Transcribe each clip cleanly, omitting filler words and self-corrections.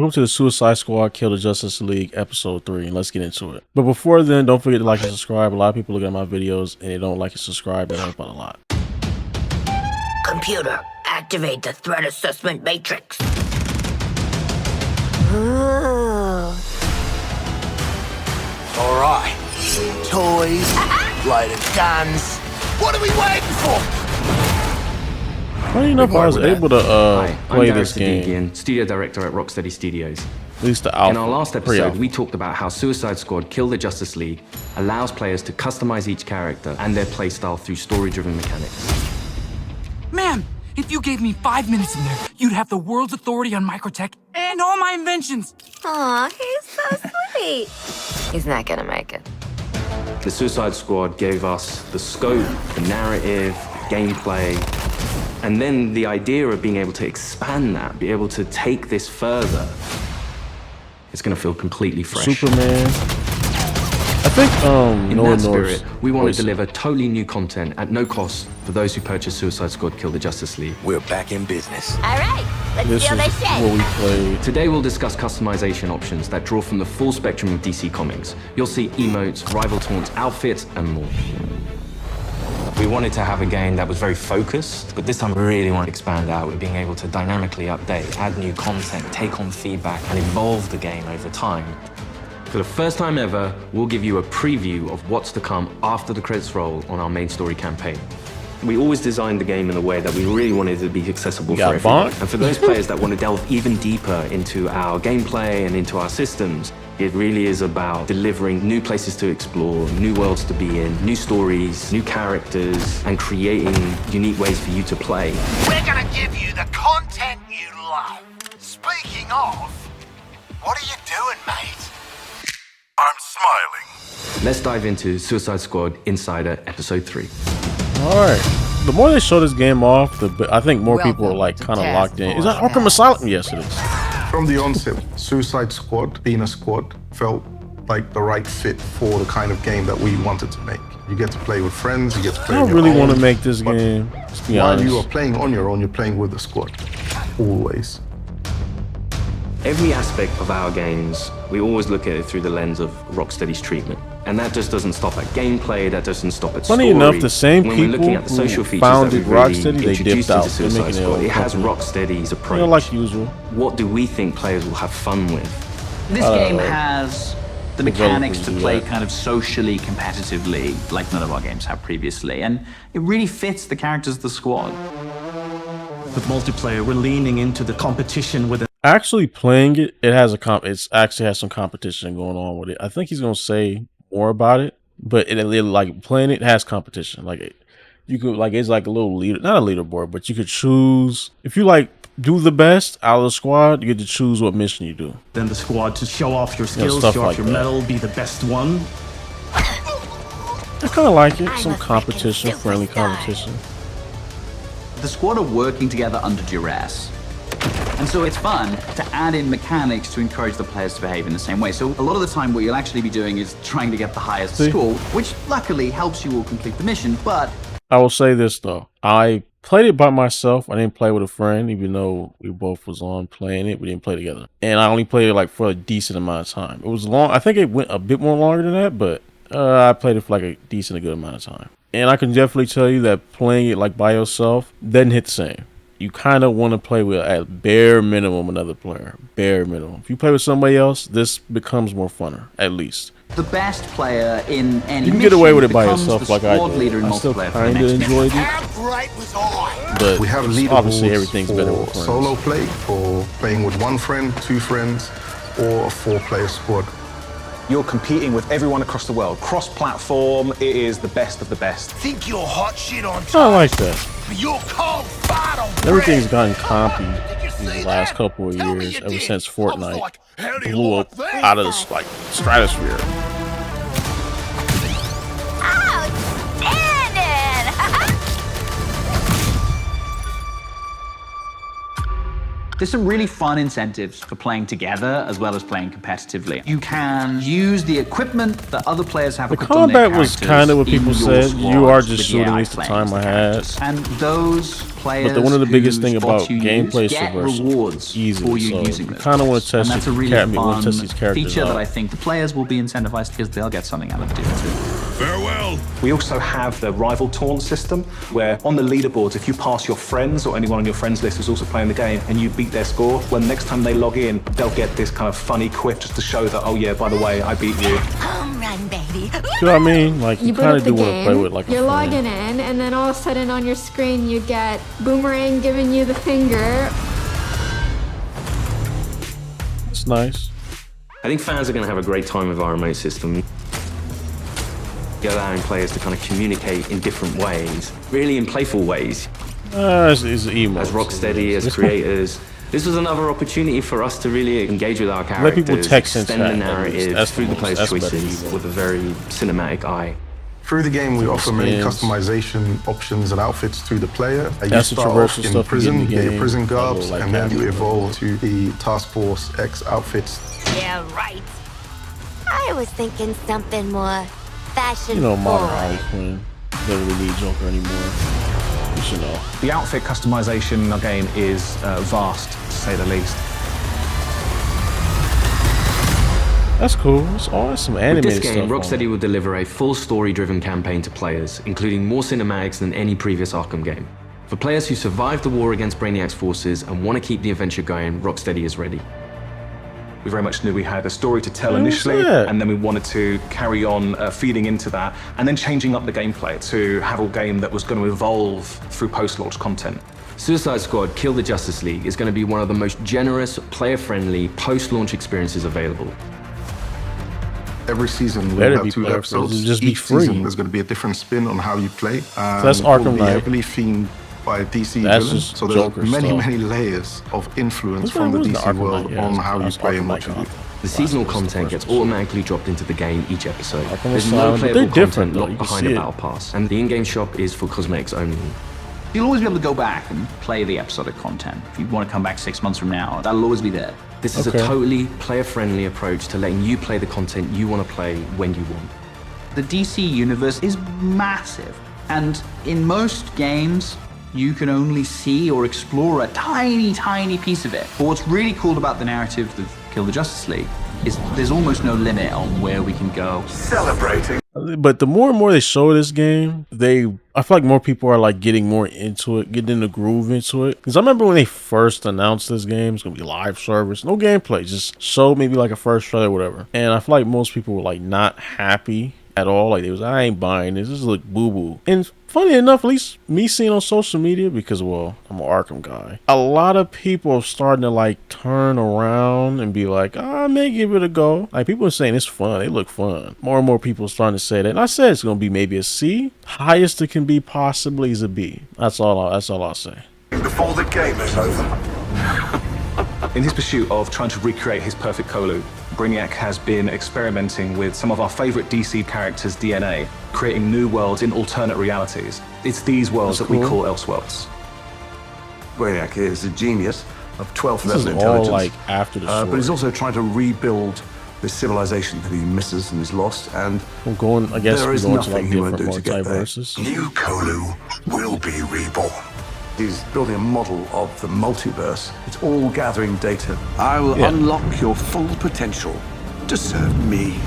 Welcome to the Suicide Squad Kill the Justice League episode 3, and let's get into it. But before then, don't forget to like and subscribe. A lot of people look at my videos and they don't like and subscribe. That helps out a lot. Computer, activate the threat assessment matrix. All right. Toys, loaded guns. What are we waiting for? Funny enough, I was able to play this game. Studio director at Rocksteady Studios. At least the alpha. In our last episode, we talked about how Suicide Squad Kill the Justice League allows players to customize each character and their playstyle through story-driven mechanics. Man, if you gave me 5 minutes in there, you'd have the world's authority on microtech and all my inventions. Aw, he's so sweet. He's not gonna make it. The Suicide Squad gave us the scope, the narrative, gameplay, and then the idea of being able to expand that, be able to take this further. It's gonna feel completely fresh. Superman. I think in that spirit, we want to deliver totally new content at no cost for those who purchase Suicide Squad Kill the Justice League. We're back in business. All right, let's see how they say. What we played. Today we'll discuss customization options that draw from the full spectrum of DC Comics. You'll see emotes, rival taunts, outfits, and more. We wanted to have a game that was very focused, but this time we really want to expand out with being able to dynamically update, add new content, take on feedback, and evolve the game over time. For the first time ever, we'll give you a preview of what's to come after the credits roll on our main story campaign. We always designed the game in a way that we really wanted it to be accessible for everyone. And for those players that want to delve even deeper into our gameplay and into our systems, it really is about delivering new places to explore, new worlds to be in, new stories, new characters, and creating unique ways for you to play. We're gonna give you the content you love. Speaking of, what are you doing, mate? I'm smiling. Let's dive into Suicide Squad Insider Episode 3. Alright. The more they show this game off, I think more people are like kind of locked in. Is that Arkham Asylum? Yes, it is. From the onset, Suicide Squad, being a squad, felt like the right fit for the kind of game that we wanted to make. You get to play with friends, you get to play I on your really own, want to make this game. Let's be while honest. you are playing on your own, you're playing with the squad. Always. Every aspect of our games, we always look at it through the lens of Rocksteady's treatment. And that just doesn't stop at gameplay, that doesn't stop at story. Funny enough, the same when we're people looking at the social who features founded that we really Rocksteady, they introduced dipped out. into Suicide Squad, it has Rocksteady's approach. You know, like usual. What do we think players will have fun with? This game has the mechanics to play kind of socially competitively, like none of our games have previously, and it really fits the characters of the squad. With multiplayer, we're leaning into the competition with Actually playing it, it actually has some competition going on with it. I think he's gonna say more about it, but it like playing it has competition. Like you could like it's like a little leader, not a leaderboard, but you could choose if you like do the best out of the squad. You get to choose what mission you do. then the squad to show off your skills, stuff show off like your that. medal, be the best one. I kind of like it. Some competition, friendly competition. The squad are working together under duress. And so it's fun to add in mechanics to encourage the players to behave in the same way. So a lot of the time what you'll actually be doing is trying to get the highest score, which luckily helps you all complete the mission, but... I will say this though. I played it by myself. I didn't play with a friend, even though we both was on playing it. We didn't play together. And I only played it like for a decent amount of time. It was long. I think it went a bit more longer than that, but I played it for like a good amount of time. And I can definitely tell you that playing it like by yourself doesn't hit the same. You kind of want to play with, at bare minimum, another player. Bare minimum. If you play with somebody else, this becomes more funner, at least. The best player in any You can get away with it by becomes yourself the like I squad did. leader in I still multiplayer for the kind of next mission. enjoyed it. How great was I? But We have obviously leaderboards everything's better with for friends. solo play, for playing with one friend, two friends, or a 4-player squad. You're competing with everyone across the world. Cross-platform, it is the best of the best. Think you're hot shit on I like that. but you're cold fart on Everything's bread. gotten compy Did you see these last that? couple of Tell me years, you ever did. since I was Fortnite like, how do you blew like up that? out of the like stratosphere. Outstanding! There's some really fun incentives for playing together as well as playing competitively. You can use the equipment that other players have The equipped on their combat was characters kind of what in people your said. squad You are just with shooting at AI least the playing time as I the had. characters. And those players But one of the biggest thing whose about bots you gameplay is use get subversive. rewards Easily, for you so using you those kind of want bots. to test and that's a these really want to test fun these characters feature that out. I think the players will be incentivized because they'll get something out of doing too. Farewell. We also have the rival taunt system, where on the leaderboards, if you pass your friends or anyone on your friends list who's also playing the game and you beat their score, when next time they log in, they'll get this kind of funny quip just to show that, oh yeah, by the way, I beat you. Home run, baby. You know what I mean? Like, you You boot kind up of the do want to play game, with like a you're friend. logging in, and then all of a sudden on your screen you get Boomerang giving you the finger. It's nice. I think fans are going to have a great time with our remote system. Allowing players to kind of communicate in different ways, really in playful ways. It's emotes. As Rocksteady, as creators, this was another opportunity for us to really engage with our characters, Let people text and extend the chat. narrative That's through the most- player's that's better choices emo. with a very cinematic eye. Through the game, we offer many skins. customization options and outfits to the player. You That's the start off traversal in stuff you prison, get in the you get your game. prison Although, garbs, like and then that. you evolve to the Task Force X outfits. Yeah, right. I was thinking something more fashion You know, modern forward. Harley Quinn doesn't really need Joker anymore. You should know. The outfit customization in our game is vast, to say the least. That's cool. It's awesome With animated this game, stuff. on Rocksteady it. will deliver a full story-driven campaign to players, including more cinematics than any previous Arkham game. For players who survived the war against Brainiac's forces and want to keep the adventure going, Rocksteady is ready. We very much knew we had a story to tell Oh, initially, yeah. and then we wanted to carry on feeding into that, and then changing up the gameplay to have a game that was going to evolve through post-launch content. Suicide Squad Kill the Justice League is going to be one of the most generous, player-friendly, post-launch experiences available. Every season we Better have be 2 player episodes. friendly. Just be Each season free. there's going to be a different spin on how you play. that's It Arkham will be Knight. heavily themed by DC That's villains. just So there's Joker many, stuff. many layers of influence What's from the that? DC Wasn't Arkham world Knight? Yeah, on that's- how you that's play Arkham and what Knight you do. Gotham. The seasonal That's the content first gets one. automatically dropped into the game each episode. Arkham There's Asylum, no but playable they're content different, though. locked You can behind see a it. battle pass, and the in-game shop is for cosmetics only. You'll always be able to go back and play the episodic content. If you want to come back 6 months from now, that'll always be there. This is Okay. a totally player-friendly approach to letting you play the content you want to play when you want. The DC universe is massive, and in most games, you can only see or explore a tiny, tiny piece of it. But what's really cool about the narrative of Kill the Justice League is there's almost no limit on where we can go. Celebrating. But the more and more they show this game, I feel like more people are like getting more into it, getting in the groove into it. Because I remember when they first announced this game, it's gonna be live service, no gameplay, just show maybe like a first trailer or whatever. And I feel like most people were like not happy at all. Like they was, I ain't buying this. This look boo boo. And funny enough, at least me seeing on social media, because well, I'm an Arkham guy. A lot of people are starting to like turn around and be like, I may give it a go. Like people are saying it's fun. They look fun. More and more people are starting to say that. And I said it's gonna be maybe a C. Highest it can be possibly is a B. That's all I'll say. Before the game is over. In his pursuit of trying to recreate his perfect Kolu, Brainiac has been experimenting with some of our favorite DC characters' DNA, creating new worlds in alternate realities. It's these worlds That's that we cool. call Elseworlds. Brainiac is a genius of 12th This is level all intelligence. like after the story. But he's also trying to rebuild this civilization that he misses and is lost. And I'm going, I guess there we're is going to nothing like he won't different do to get there. multiverses. New Kolu will be reborn. He's building a model of the multiverse. It's all gathering data. I will Yeah. unlock your full potential to serve me.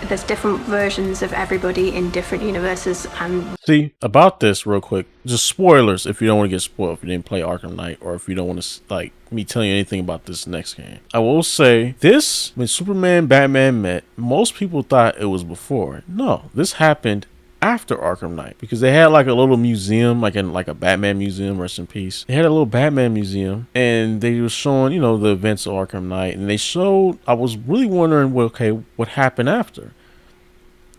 There's different versions of everybody in different universes, and See, about this real quick, just spoilers if you don't want to get spoiled, if you didn't play Arkham Knight, or if you don't want to, like, me telling you anything about this next game. I will say, this, when Superman and Batman met, most people thought it was before. No, this happened after Arkham Knight, because they had, like, a little museum, like in like a Batman museum, rest in peace. They had a little Batman museum, and they were showing, you know, the events of Arkham Knight, and they showed, I was really wondering, well, okay, what happened after?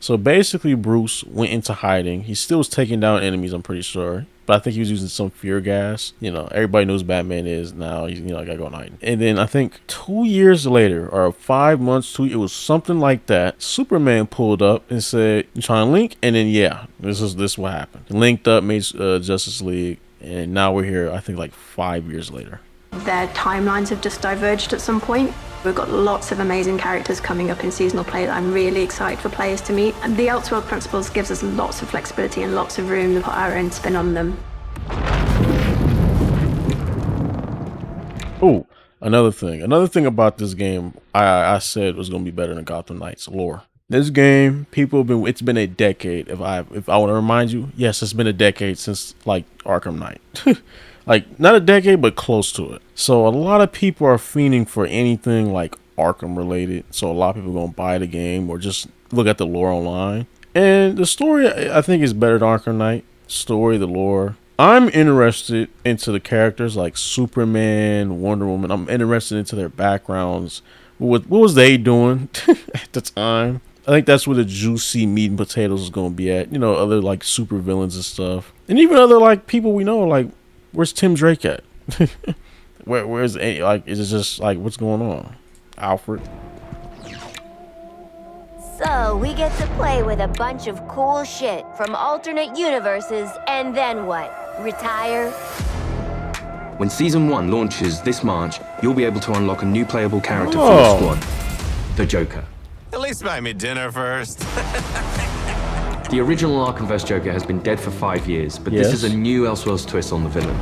So basically, Bruce went into hiding. He still was taking down enemies, I'm pretty sure. but I think he was using some fear gas. You know, everybody knows Batman is now. He's, you know, gotta go on hiding. And then I think 2 years later, or 5 months, it was something like that. Superman pulled up and said, "You trying to link?" And then yeah, this is what happened. Linked up, made Justice League, and now we're here. I think like 5 years later. Their timelines have just diverged at some point. We've got lots of amazing characters coming up in seasonal play that I'm really excited for players to meet. And the Elseworld Principles gives us lots of flexibility and lots of room to put our own spin on them. Oh, another thing about this game I said was going to be better than Gotham Knights lore. This game, it's been a decade. If I want to remind you, yes, it's been a decade since like Arkham Knight. Like, not a decade, but close to it. So a lot of people are fiending for anything like Arkham related. So a lot of people are going to buy the game or just look at the lore online. And the story, I think, is better than Arkham Knight. The lore. I'm interested into the characters like Superman, Wonder Woman. I'm interested into their backgrounds. What was they doing at the time? I think that's where the juicy meat and potatoes is going to be at. You know, other like super villains and stuff. And even other like people we know, like, where's Tim Drake at? Where's like, is it just like, what's going on? Alfred? So we get to play with a bunch of cool shit from alternate universes, and then what? Retire? When Season 1 launches this March, you'll be able to unlock a new playable character for the squad, the Joker. At least buy me dinner first. The original Arkhamverse Joker has been dead for 5 years, but this is a new Elseworlds twist on the villain.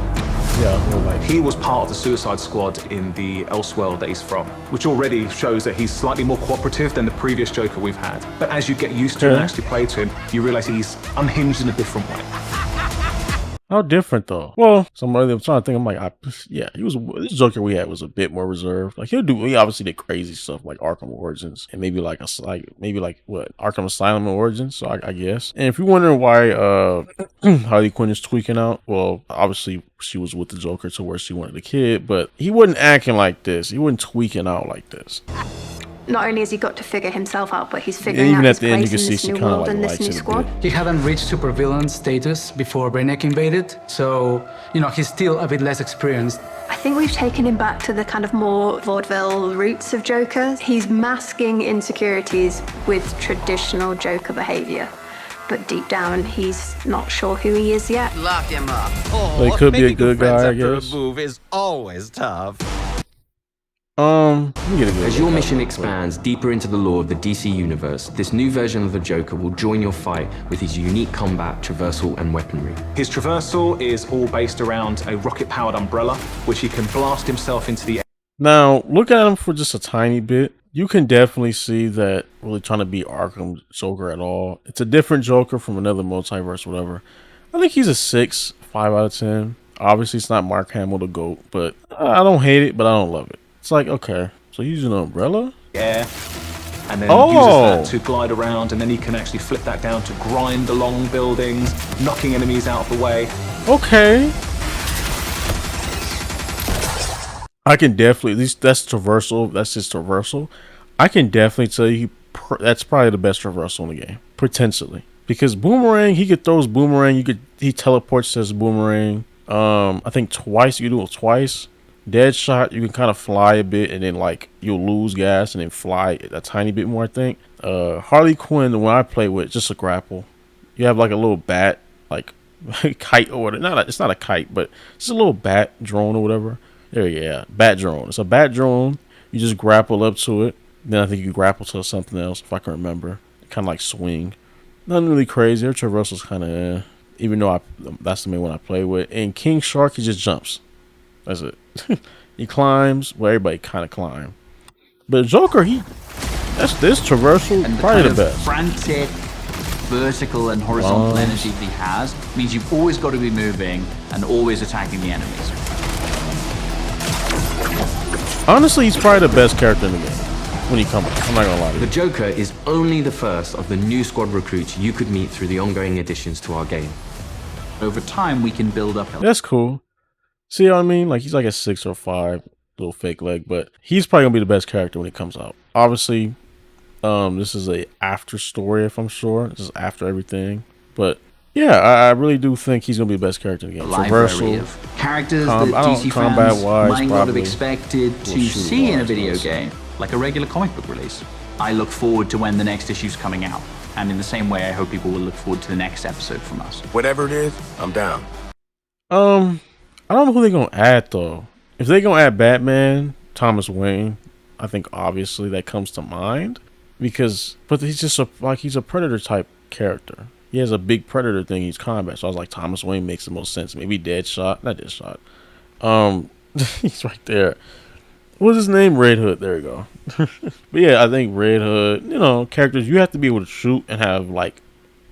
Yeah, he was part of the Suicide Squad in the Elseworld that he's from, which already shows that he's slightly more cooperative than the previous Joker we've had. But as you get used to and actually play to him, you realize he's unhinged in a different way. How different though? Well, I'm trying to think. I'm like, this Joker we had was a bit more reserved. Like he obviously did crazy stuff like Arkham Origins and maybe like what Arkham Asylum Origins. So I guess. And if you're wondering why Harley Quinn is tweaking out, well, obviously she was with the Joker to where she wanted a kid, but he wasn't acting like this. He wasn't tweaking out like this. Not only has he got to figure himself out, but he's figuring even out at his the end, you place can in see this she new kind of world like and this likes new it a squad. bit. He hadn't reached supervillain status before Brainiac invaded, so, you know, he's still a bit less experienced. I think we've taken him back to the kind of more vaudeville roots of Joker. He's masking insecurities with traditional Joker behavior. But deep down, he's not sure who he is yet. Lock him up. Well, he could be a good guy, I guess. A move is always tough. As your mission expands deeper into the lore of the DC universe, this new version of the Joker will join your fight with his unique combat, traversal, and weaponry. His traversal is all based around a rocket-powered umbrella, which he can blast himself into the air. Now, look at him for just a tiny bit. You can definitely see that really trying to be Arkham Joker at all. It's a different Joker from another multiverse, whatever. I think he's a 6, 5 out of 10. Obviously, it's not Mark Hamill the GOAT, but I don't hate it, but I don't love it. It's like, okay, so he's using an umbrella? Yeah. And then uses that to glide around, and then he can actually flip that down to grind along buildings, knocking enemies out of the way. Okay. I can definitely, at least that's traversal, that's his traversal. I can definitely tell you that's probably the best traversal in the game, potentially. Because Boomerang, he could throw his Boomerang, he teleports to his Boomerang. I think twice, you do it twice. Deadshot, you can kind of fly a bit and then like you'll lose gas and then fly a tiny bit more, I think. Harley Quinn, the one I play with, just a grapple. You have like a little bat, like kite or whatever. It's not a kite, but it's a little bat drone or whatever. There you go, yeah. Bat drone. It's a bat drone. You just grapple up to it. Then I think you grapple to something else, if I can remember. Kind of like swing. Nothing really crazy. Her traversal's kind of even though that's the main one I play with. And King Shark, he just jumps. That's it. He climbs. Well, everybody kind of climb. But Joker, this traversal, and probably the kind best. Of frantic, vertical and horizontal energy that he has means you've always got to be moving and always attacking the enemies. Honestly, he's probably the best character in the game when he comes out. I'm not gonna lie to you. The Joker is only the first of the new squad recruits you could meet through the ongoing additions to our game. Over time, we can build up. That's cool. See what I mean? Like, he's like a 6 or 5, little fake leg, but he's probably gonna be the best character when it comes out. Obviously, this is a after story, if I'm sure. This is after everything, but Yeah, I really do think he's gonna be the best character in the game. Library of characters that DC fans might not have expected to see in a video game, like a regular comic book release. I look forward to when the next issue's coming out, and in the same way, I hope people will look forward to the next episode from us. Whatever it is, I'm down. I don't know who they're gonna add though. If they're gonna add Batman, Thomas Wayne, I think obviously that comes to mind because, but he's just he's a Predator type character. He has a big Predator thing. He's combat, so I was like, Thomas Wayne makes the most sense. Maybe Deadshot, not Deadshot. He's right there. What's his name? Red Hood. There we go. But yeah, I think Red Hood. You know, characters you have to be able to shoot and have like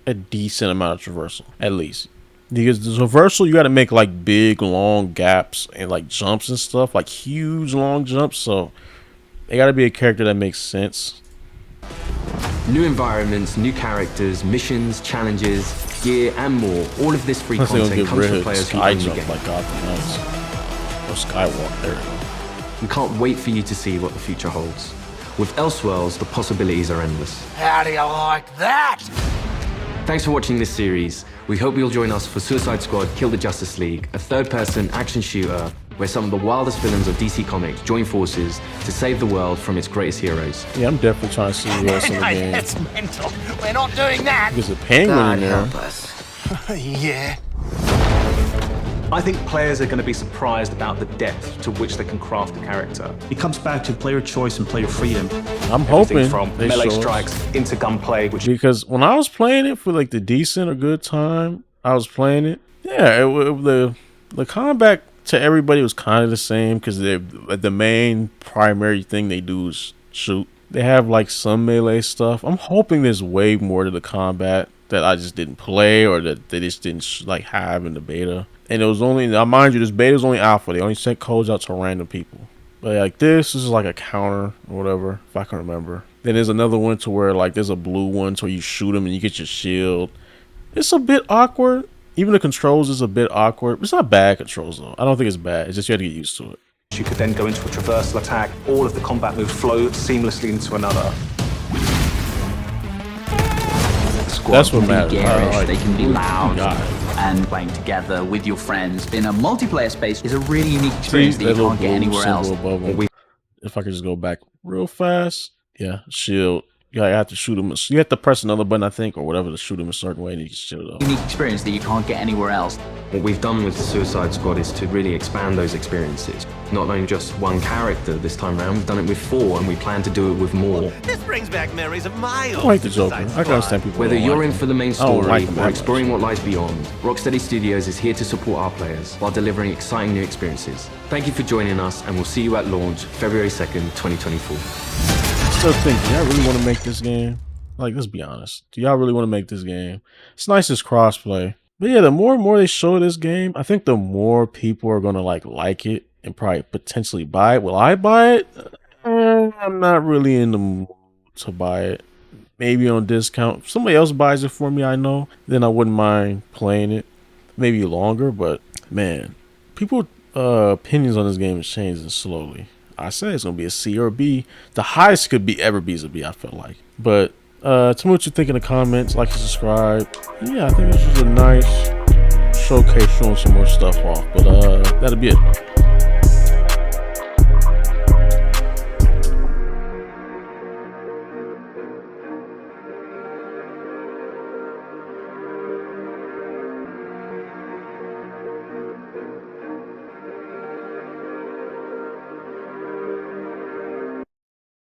a decent amount of traversal at least. Because the traversal, you got to make like big, long gaps and like jumps and stuff, like huge, long jumps. So they got to be a character that makes sense. New environments, new characters, missions, challenges, gear, and more. All of this free content comes from players who own the game. Like Gotham Knights or Skywalk. There we go. We can't wait for you to see what the future holds. With Elseworlds, the possibilities are endless. How do you like that? Thanks for watching this series. We hope you'll join us for Suicide Squad Kill the Justice League, a third-person action shooter where some of the wildest villains of DC Comics join forces to save the world from its greatest heroes. Yeah, I'm definitely trying to see who else in the game. That's mental. We're not doing that. There's a penguin in there. Yeah. I think players are going to be surprised about the depth to which they can craft a character. It comes back to player choice and player freedom. I'm hoping from they melee show strikes into gunplay, which because when I was playing it for like the decent or good time, I was playing it. Yeah, the combat to everybody was kind of the same because the main primary thing they do is shoot. They have like some melee stuff. I'm hoping there's way more to the combat that I just didn't play or that they just didn't like have in the beta. And it was only, now mind you, this beta was only alpha. They only sent codes out to random people. But like this is like a counter or whatever, if I can remember. Then there's another one to where like there's a blue one to where you shoot them and you get your shield. It's a bit awkward. Even the controls is a bit awkward. It's not bad controls though. I don't think it's bad. It's just you have to get used to it. you could then go into a traversal attack. All of the combat moves flow seamlessly into another. That's what matters. Garish, they can be loud, and playing together with your friends in a multiplayer space is a really unique experience that you can't get anywhere else. If I could just go back real fast, yeah, shield. You have to shoot him. You have to press another button, I think, or whatever, to shoot him a certain way, and you can shield up. Unique experience that you can't get anywhere else. What we've done with the Suicide Squad is to really expand those experiences. Not only just one character this time around, we've done it with 4, and we plan to do it with more. This brings back memories of my old I like the Joker. I can understand people. Whether you're in for the main story or exploring what lies much. beyond, Rocksteady Studios is here to support our players while delivering exciting new experiences. Thank you for joining us, and we'll see you at launch February 2nd, 2024. Still think, do y'all really want to make this game? Like, let's be honest. Do y'all really want to make this game? It's nice as crossplay. But yeah, the more and more they show this game, I think the more people are going to like it and probably potentially buy it. Will I buy it? I'm not really in the mood to buy it. Maybe on discount. If somebody else buys it for me, I know, then I wouldn't mind playing it. Maybe longer, but man, people opinions on this game is changing slowly. I said it's going to be a C or a B. The highest could be ever be is a B, I feel like. But tell me what you think in the comments. Like and subscribe. Yeah, I think this was a nice showcase showing some more stuff off. But that'll be it.